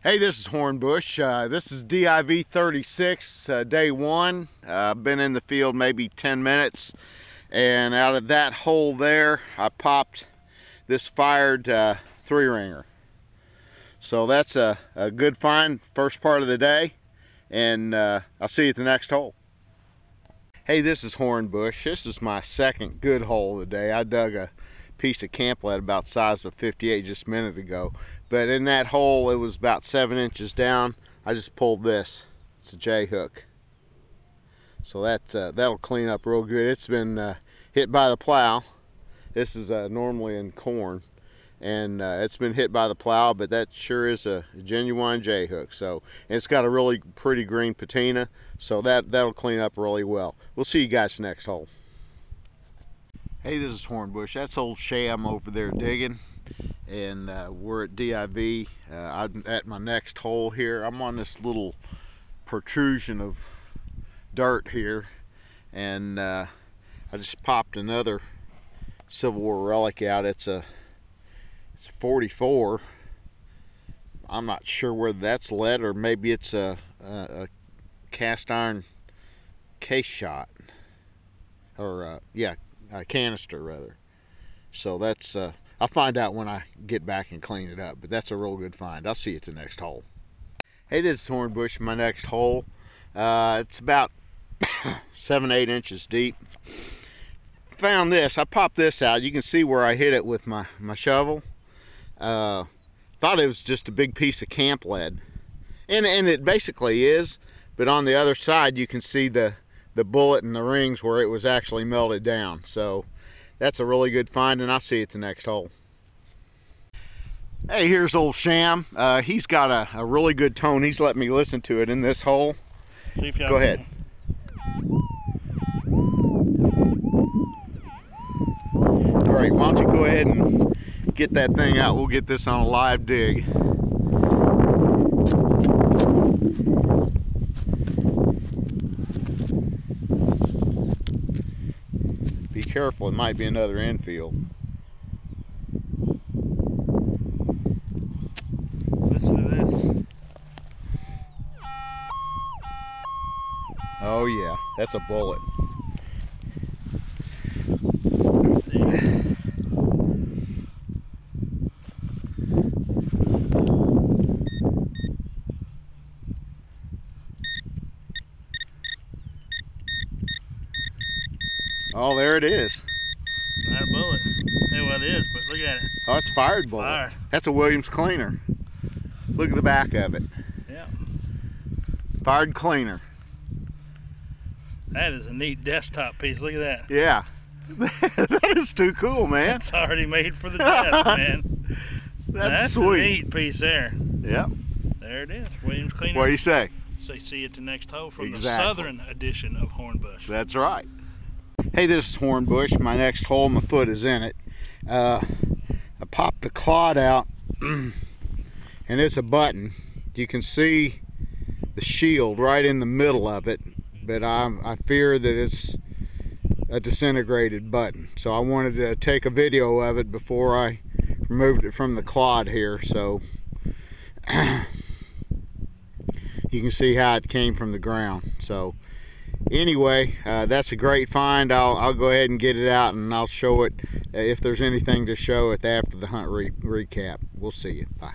Hey, this is Hornbush. This is DIV 36, day one. I've been in the field maybe 10 minutes, and out of that hole there, I popped this fired 3-ringer. So that's a good find, first part of the day, and I'll see you at the next hole. Hey, this is Hornbush. This is my second good hole of the day. I dug a piece of camp lead about the size of 58 just a minute ago, but in that hole it was about 7 inches down. I just pulled this. It's a J hook, so that'll clean up real good. It's been hit by the plow. This is normally in corn, and it's been hit by the plow, but that sure is a genuine J hook. So, and it's got a really pretty green patina, so that'll clean up really well. We'll see you guys next hole. Hey, this is Hornbush. That's old Sham over there digging, and we're at DIV. I'm at my next hole here. I'm on this little protrusion of dirt here, and I just popped another Civil War relic out. It's a 44. I'm not sure whether that's lead or maybe it's a cast iron case shot, or yeah, a canister rather. So that's I'll find out when I get back and clean it up, but that's a real good find. I'll see you at the next hole. Hey, this is Hornbush. My next hole, it's about 7-8 inches deep. Found this. I popped this out. You can see where I hit it with my shovel. Thought it was just a big piece of camp lead, and it basically is, but on the other side you can see the bullet and the rings where it was actually melted down. So that's a really good find, and I'll see you at the next hole. Hey, here's old Sham. He's got a really good tone. He's let me listen to it in this hole. Go ahead. Great. Why don't you go ahead and get that thing out? We'll get this on a live dig. Be careful, it might be another infield. Listen to this. Oh yeah, that's a bullet. Oh, there it is. Not a bullet. Hey, well, it is, but look at it. Oh, it's fired bullet. Fired. That's a Williams cleaner. Look at the back of it. Yeah. Fired cleaner. That is a neat desktop piece. Look at that. Yeah. That is too cool, man. It's already made for the desk, man. That's sweet. A neat piece there. Yep. There it is. Williams cleaner. What do you say? So you see you at the next hole from Exactly. the southern edition of Hornbush. That's right. Hey, this is Hornbush. My next hole, my foot is in it. I popped the clod out, and it's a button. You can see the shield right in the middle of it, but I fear that it's a disintegrated button. So I wanted to take a video of it before I removed it from the clod here, so you can see how it came from the ground. So anyway, that's a great find. I'll go ahead and get it out, and I'll show it if there's anything to show it after the hunt recap. We'll see you. Bye.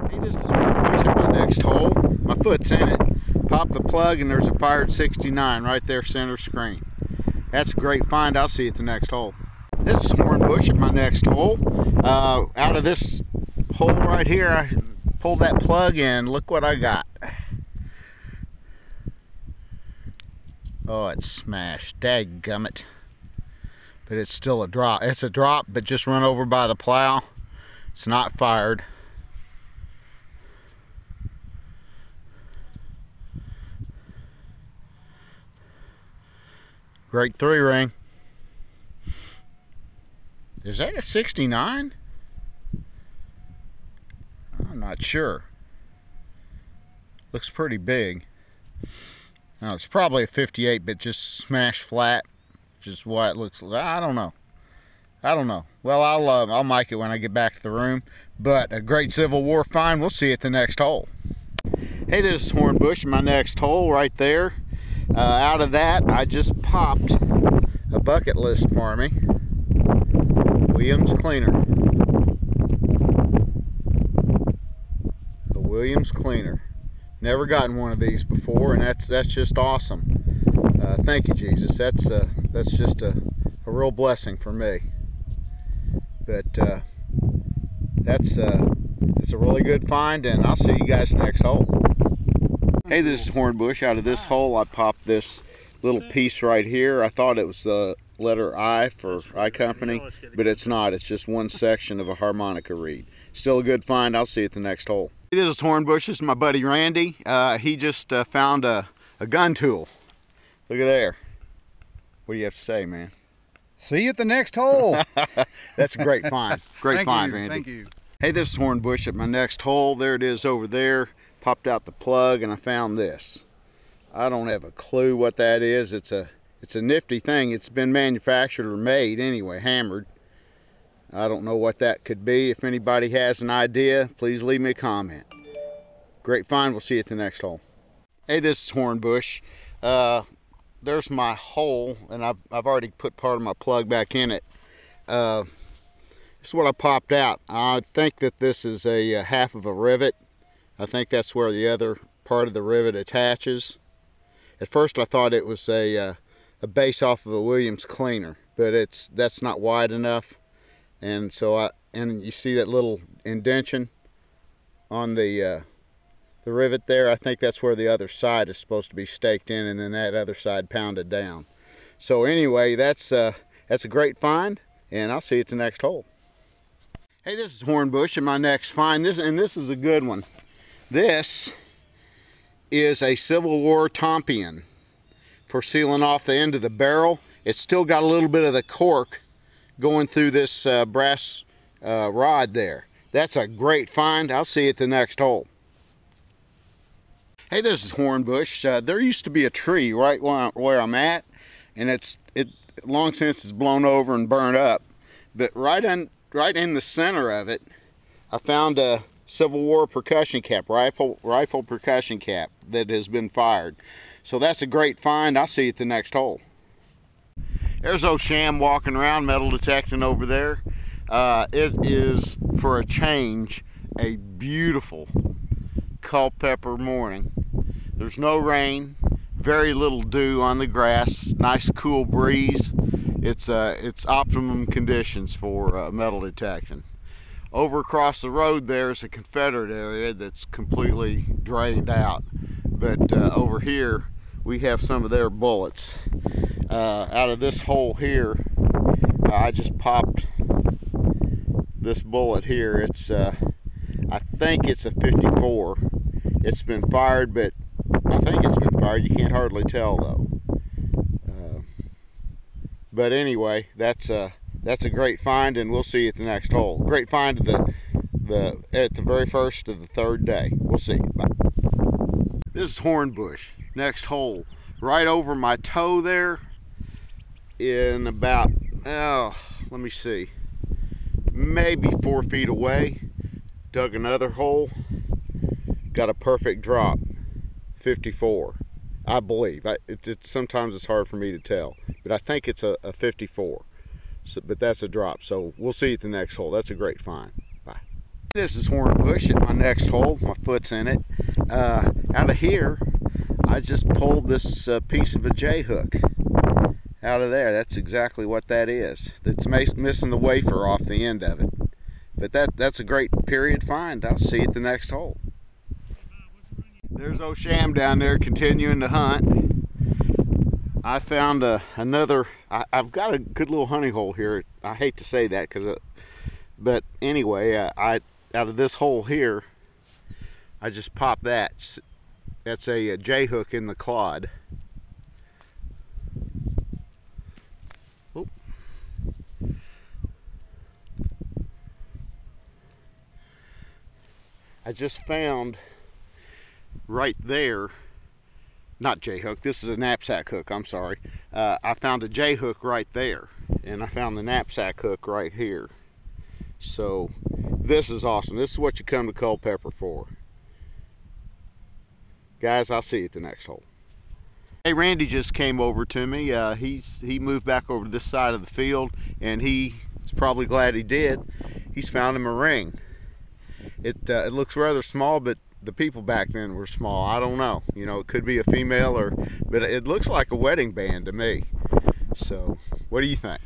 Hey, this is Hornbush at my next hole. My foot's in it. Pop the plug, and there's a fired 69 right there center screen. That's a great find. I'll see you at the next hole. This is Hornbush at my next hole. Out of this hole right here, I pulled that plug in. Look what I got. Oh, it's smashed. Dadgummit. But it's still a drop. It's a drop, but just run over by the plow. It's not fired. Great 3-ring. Is that a 69? I'm not sure. Looks pretty big. Now, it's probably a 58, but just smashed flat, which is what it looks like. I don't know. I don't know. Well, I'll mic it when I get back to the room. But a great Civil War find. We'll see you at the next hole. Hey, this is Hornbush, my next hole right there. Out of that, I just popped a bucket list for me. Williams cleaner. A Williams cleaner. Never gotten one of these before, and that's just awesome. Thank you, Jesus. That's just a real blessing for me. But it's a really good find, and I'll see you guys next hole. Hey, this is Hornbush. Out of this hole, I popped this little piece right here. I thought it was the letter I for I Company, but it's not. It's just one section of a harmonica reed. Still a good find. I'll see you at the next hole. Hey, this is Hornbush. This is my buddy Randy. He just found a gun tool. Look at there. What do you have to say, man? See you at the next hole. That's a great find. Great find, Randy. Thank you. Hey, this is Hornbush at my next hole. There it is over there. Popped out the plug and I found this. I don't have a clue what that is. It's a nifty thing. It's been manufactured or made anyway, hammered. I don't know what that could be. If anybody has an idea, please leave me a comment. Great find. We'll see you at the next hole. Hey, this is Hornbush. There's my hole, and I've already put part of my plug back in it. This is what I popped out. I think that this is a half of a rivet. I think that's where the other part of the rivet attaches. At first I thought it was a base off of a Williams cleaner, but that's not wide enough. And so and you see that little indentation on the rivet there. I think that's where the other side is supposed to be staked in, and then that other side pounded down. So anyway, that's a great find, and I'll see you at the next hole. Hey, this is Hornbush and my next find. This is a good one. This is a Civil War tompion for sealing off the end of the barrel. It's still got a little bit of the cork going through this brass rod there. That's a great find. I'll see you at the next hole. Hey, this is Hornbush. There used to be a tree right where I'm at, and it long since it's blown over and burned up. But right in the center of it, I found a Civil War percussion cap, rifle percussion cap that has been fired. So that's a great find. I'll see you at the next hole. There's old Sham walking around, metal detecting over there. It is, for a change, a beautiful Culpeper morning. There's no rain, very little dew on the grass, nice cool breeze. It's optimum conditions for metal detection. Over across the road there's a Confederate area that's completely drained out, but over here we have some of their bullets. Out of this hole here, I just popped this bullet here. It's I think it's a 54. It's been fired, but I think it's been fired. You can't hardly tell though. But anyway, that's a great find, and we'll see you at the next hole. Great find at the very first of the third day. We'll see you. Bye. This is Hornbush. Next hole, right over my toe there, in about let me see, maybe 4 feet away. Dug another hole. Got a perfect drop. 54, I believe. Sometimes it's hard for me to tell, but I think it's a 54. So, but that's a drop, so we'll see you at the next hole. That's a great find. Bye. This is Hornbush at my next hole. My foot's in it. Out of here, I just pulled this piece of a J-hook out of there. That's exactly what that is. It's missing the wafer off the end of it. But that's a great period find. I'll see you at the next hole. There's old Sham down there continuing to hunt. I found another. I've got a good little honey hole here. I hate to say that, but anyway, out of this hole here, I just popped that. That's a J-hook in the clod. Oop. I just found right there, not J-hook, this is a knapsack hook, I'm sorry. I found a J hook right there, and I found the knapsack hook right here. So this is awesome. This is what you come to Culpeper for. Guys, I'll see you at the next hole. Hey, Randy just came over to me. He moved back over to this side of the field, and he's probably glad he did. He's found him a ring. It looks rather small, but the people back then were small. I don't know. You know, it could be a female, but it looks like a wedding band to me. So, what do you think?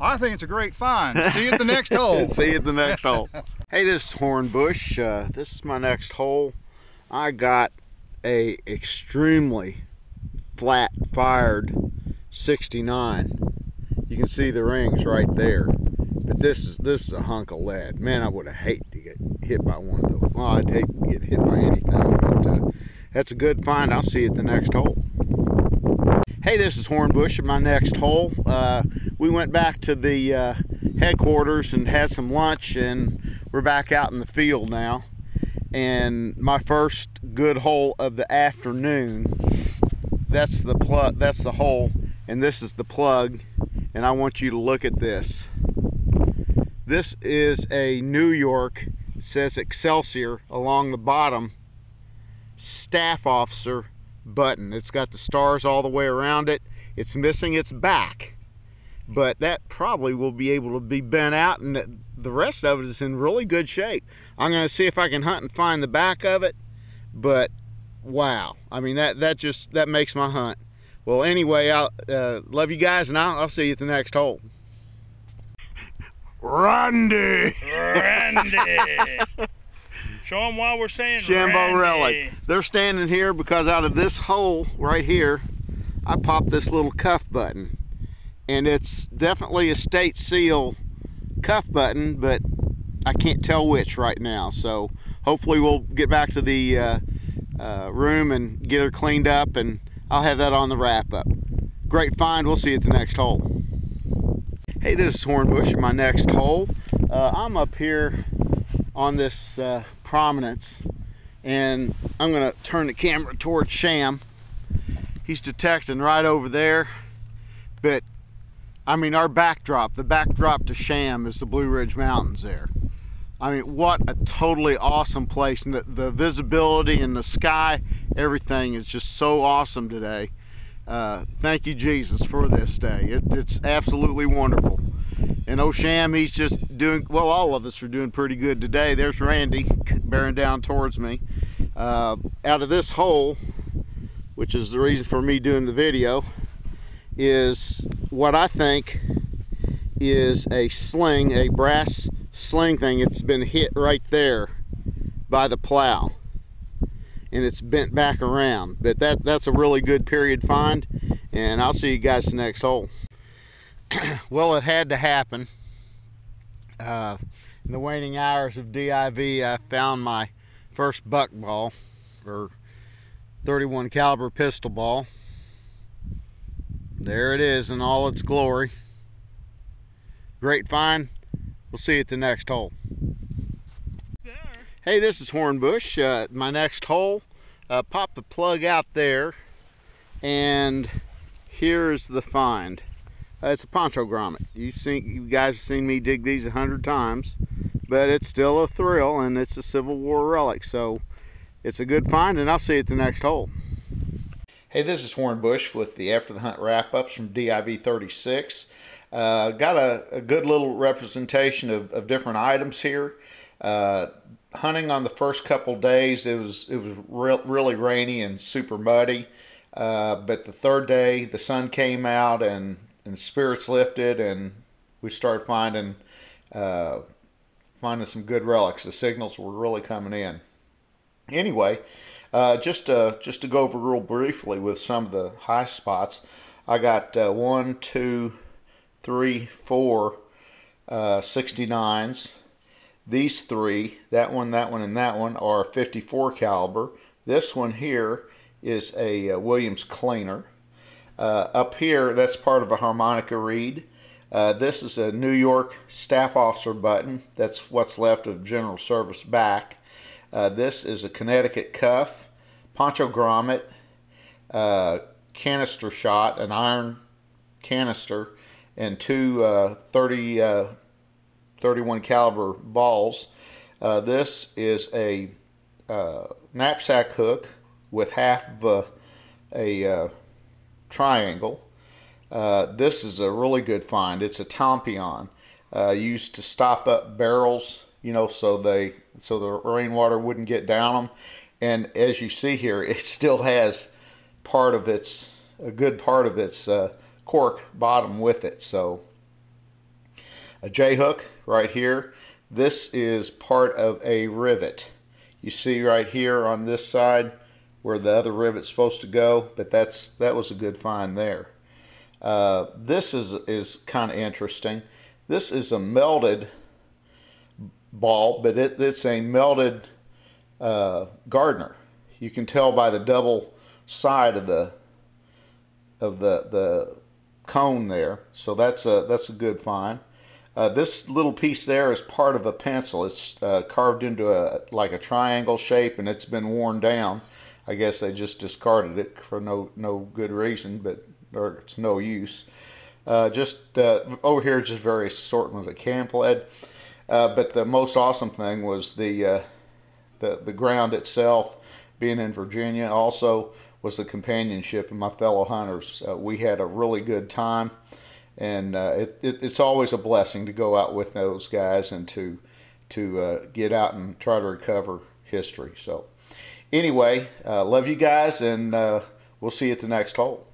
I think it's a great find. See you at the next hole. See you at the next hole. Hey, this is Hornbush. This is my next hole. I got a extremely flat fired 69. You can see the rings right there. But this is a hunk of lead. Man, I would have hated to get hit by one of those. Well, I'd hate to get hit by anything, but that's a good find. I'll see you at the next hole. Hey, this is Hornbush at my next hole. We went back to the headquarters and had some lunch, and we're back out in the field now. And my first good hole of the afternoon, that's the plug, that's the hole, and this is the plug. And I want you to look at this. This is a New York, it says Excelsior along the bottom, staff officer button. It's got the stars all the way around it. It's missing its back, but that probably will be able to be bent out, and the rest of it is in really good shape. I'm going to see if I can hunt and find the back of it, but wow, I mean, that makes my hunt. Well, anyway, I'll love you guys, and I'll see you at the next hole. Randy! Show them why we're saying Shambo Randy. Relic. They're standing here because out of this hole right here, I popped this little cuff button. And it's definitely a state seal cuff button, but I can't tell which right now. So hopefully we'll get back to the room and get her cleaned up, and I'll have that on the wrap up. Great find. We'll see you at the next hole. Hey, this is Hornbush at my next hole. I'm up here on this prominence, and I'm going to turn the camera towards Sham. He's detecting right over there, but I mean, our backdrop, the backdrop to Sham is the Blue Ridge Mountains there. I mean, what a totally awesome place, and the visibility in the sky, everything is just so awesome today. Thank you, Jesus, for this day. It's absolutely wonderful. And Sham, he's just doing, well, all of us are doing pretty good today. There's Randy bearing down towards me. Out of this hole, which is the reason for me doing the video, is what I think is a sling, a brass sling thing. It's been hit right there by the plow, and it's bent back around. But that's a really good period find, and I'll see you guys the next hole. Well, it had to happen. In the waning hours of DIV, I found my first buck ball, or 31 caliber pistol ball. There it is in all its glory. Great find. We'll see you at the next hole. Hey, this is Hornbush. My next hole. Pop the plug out there, and here's the find. It's a poncho grommet. You guys have seen me dig these 100 times, but it's still a thrill, and it's a Civil War relic, so it's a good find, and I'll see you at the next hole. Hey, this is Hornbush with the After the Hunt wrap-ups from DIV 36. Got a good little representation of different items here. Hunting on the first couple days, it was really rainy and super muddy, but the third day the sun came out and spirits lifted, and we started finding some good relics. The signals were really coming in. Anyway, just to go over real briefly with some of the high spots, I got 1, 2, 3, 4 69s. These three, that one, and that one, are 54 caliber. This one here is a Williams cleaner. Up here, that's part of a harmonica reed. This is a New York staff officer button. That's what's left of General Service back. This is a Connecticut cuff, poncho grommet, canister shot, an iron canister and two 31 caliber balls. This is a knapsack hook with half of a triangle. This is a really good find. It's a tompion used to stop up barrels, you know, so the rainwater wouldn't get down them. And as you see here, it still has a good part of its cork bottom with it. So a J hook right here. This is part of a rivet. You see right here on this side where the other rivet's supposed to go, but that was a good find there. This is kind of interesting. This is a melted ball, but it's a melted Gardner. You can tell by the double side of the cone there. So that's a good find. This little piece there is part of a pencil. It's carved into like a triangle shape, and it's been worn down. I guess they just discarded it for no good reason, or it's no use. Over here, just various assortments of camp lead. But the most awesome thing was the ground itself, being in Virginia. Also was the companionship of my fellow hunters. We had a really good time, and it's always a blessing to go out with those guys and to get out and try to recover history. So anyway, love you guys, and we'll see you at the next hole.